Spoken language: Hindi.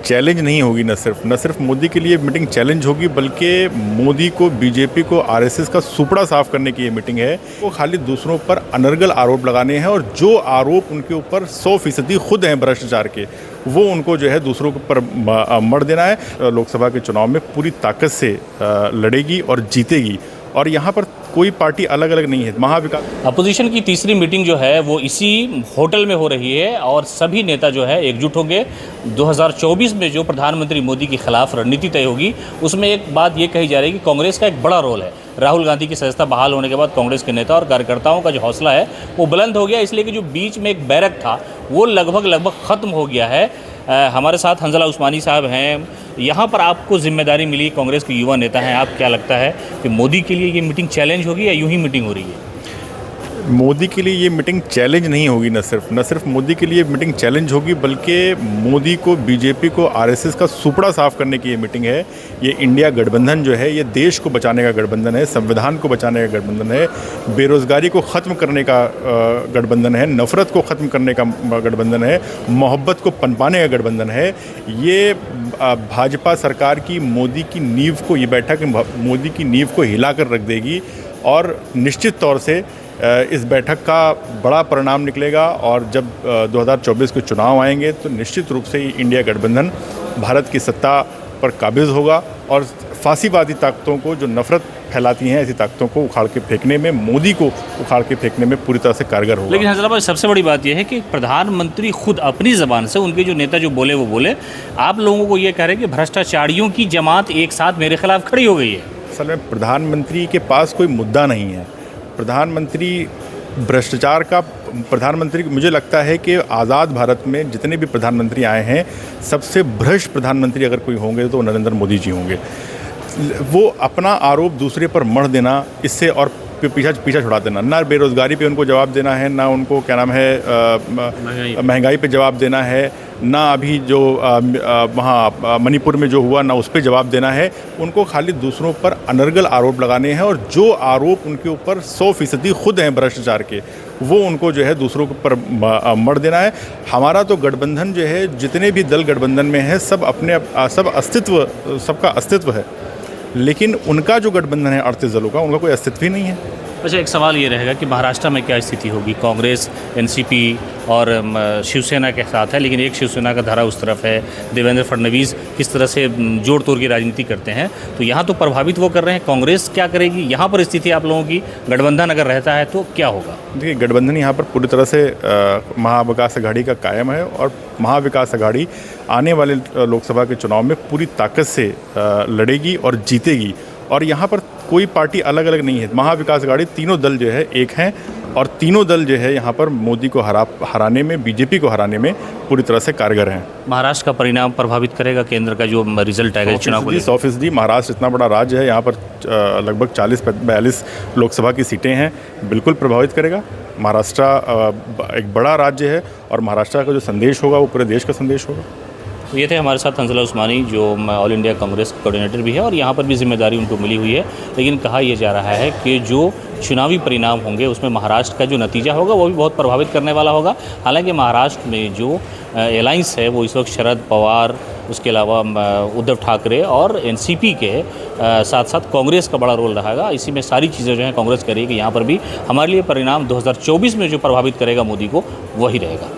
चैलेंज नहीं होगी। न सिर्फ मोदी के लिए मीटिंग चैलेंज होगी, बल्कि मोदी को, बीजेपी को, आरएसएस का सुपड़ा साफ करने की ये मीटिंग है। वो खाली दूसरों पर अनर्गल आरोप लगाने हैं, और जो आरोप उनके ऊपर 100% खुद हैं भ्रष्टाचार के, वो उनको जो है दूसरों के ऊपर मढ़ देना है। लोकसभा के चुनाव में पूरी ताकत से लड़ेगी और जीतेगी, और यहाँ पर कोई पार्टी अलग अलग नहीं है। महाविकास अपोजिशन की तीसरी मीटिंग जो है वो इसी होटल में हो रही है, और सभी नेता जो है एकजुट होंगे। 2024 में जो प्रधानमंत्री मोदी के खिलाफ रणनीति तय होगी, उसमें एक बात ये कही जा रही है कि कांग्रेस का एक बड़ा रोल है। राहुल गांधी की सदस्यता बहाल होने के बाद कांग्रेस के नेता और कार्यकर्ताओं का जो हौसला है वो बुलंद हो गया, इसलिए कि जो बीच में एक बैरक था वो लगभग ख़त्म हो गया है। हमारे साथ हंजला उस्मानी साहब हैं। यहाँ पर आपको जिम्मेदारी मिली, कांग्रेस के युवा नेता हैं, आप क्या लगता है कि मोदी के लिए ये मीटिंग चैलेंज होगी या यूं ही मीटिंग हो रही है? मोदी के लिए ये मीटिंग चैलेंज नहीं होगी। न सिर्फ मोदी के लिए मीटिंग चैलेंज होगी, बल्कि मोदी को, बीजेपी को, आरएसएस का सुपड़ा साफ करने की ये मीटिंग है। ये इंडिया गठबंधन जो है, ये देश को बचाने का गठबंधन है, संविधान को बचाने का गठबंधन है, बेरोज़गारी को ख़त्म करने का गठबंधन है, नफ़रत को ख़त्म करने का गठबंधन है, मोहब्बत को पनपाने का गठबंधन है। ये भाजपा सरकार की मोदी की नींव को, ये बैठक मोदी की नींव को हिला कर रख देगी, और निश्चित तौर से इस बैठक का बड़ा परिणाम निकलेगा। और जब 2024 के चुनाव आएंगे तो निश्चित रूप से इंडिया गठबंधन भारत की सत्ता पर काबिज होगा, और फासीवादी ताकतों को, जो नफरत फैलाती हैं, ऐसी ताकतों को उखाड़ के फेंकने में, मोदी को उखाड़ के फेंकने में पूरी तरह से कारगर होगा। लेकिन हज़रत भाई, सबसे बड़ी बात यह है कि प्रधानमंत्री खुद अपनी ज़बान से, उनके जो नेता जो बोले वो बोले, आप लोगों को ये कह रहे हैं कि भ्रष्टाचारियों की जमात एक साथ मेरे खिलाफ खड़ी हो गई है। असल में प्रधानमंत्री के पास कोई मुद्दा नहीं है। प्रधानमंत्री भ्रष्टाचार का प्रधानमंत्री, मुझे लगता है कि आज़ाद भारत में जितने भी प्रधानमंत्री आए हैं, सबसे भ्रष्ट प्रधानमंत्री अगर कोई होंगे तो नरेंद्र मोदी जी होंगे। वो अपना आरोप दूसरे पर मढ़ देना, इससे और पीछा छुड़ा देना, ना बेरोज़गारी पे उनको जवाब देना है, ना उनको क्या नाम है महंगाई पे जवाब देना है, ना अभी जो वहाँ मणिपुर में जो हुआ ना उस पर जवाब देना है। उनको खाली दूसरों पर अनर्गल आरोप लगाने हैं, और जो आरोप उनके ऊपर 100% खुद हैं भ्रष्टाचार के, वो उनको जो है दूसरों के ऊपर मढ़ देना है। हमारा तो गठबंधन जो है, जितने भी दल गठबंधन में है, सबका अस्तित्व है, लेकिन उनका जो गठबंधन है 38 दलों का, उनका कोई अस्तित्व ही नहीं है। अच्छा, एक सवाल ये रहेगा कि महाराष्ट्र में क्या स्थिति होगी? कांग्रेस, एनसीपी और शिवसेना के साथ है, लेकिन एक शिवसेना का धारा उस तरफ है। देवेंद्र फडणवीस किस तरह से जोड़ तोड़ की राजनीति करते हैं, तो यहाँ तो प्रभावित वो कर रहे हैं। कांग्रेस क्या करेगी? यहाँ पर स्थिति आप लोगों की, गठबंधन अगर रहता है तो क्या होगा? देखिए, गठबंधन यहाँ पर पूरी तरह से महाविकास अघाड़ी का कायम है, और महाविकास अघाड़ी आने वाले लोकसभा के चुनाव में पूरी ताकत से लड़ेगी और जीतेगी, और यहाँ पर कोई पार्टी अलग अलग नहीं है। महाविकास अघाड़ी, तीनों दल जो है एक हैं, और तीनों दल जो है यहाँ पर मोदी को हराने में, बीजेपी को हराने में पूरी तरह से कारगर हैं। महाराष्ट्र का परिणाम प्रभावित करेगा केंद्र का जो रिजल्ट आएगा चुनाव को? 100%। महाराष्ट्र इतना बड़ा राज्य है, यहाँ पर लगभग 40-42 लोकसभा की सीटें हैं, बिल्कुल प्रभावित करेगा। महाराष्ट्र एक बड़ा राज्य है, और महाराष्ट्र का जो संदेश होगा वो पूरे देश का संदेश होगा। तो ये थे हमारे साथ हंजला उस्मानी, जो ऑल इंडिया कांग्रेस कोऑर्डिनेटर भी है, और यहाँ पर भी जिम्मेदारी उनको मिली हुई है। लेकिन कहा यह जा रहा है कि जो चुनावी परिणाम होंगे उसमें महाराष्ट्र का जो नतीजा होगा वो भी बहुत प्रभावित करने वाला होगा। हालांकि महाराष्ट्र में जो अलायंस है वो इस वक्त शरद पवार, उसके अलावा उद्धव ठाकरे और एनसीपी के साथ साथ कांग्रेस का बड़ा रोल रहेगा। इसी में सारी चीज़ें जो हैं कांग्रेस करेगी। यहाँ पर भी हमारे लिए परिणाम 2024 में जो प्रभावित करेगा मोदी को, वही रहेगा।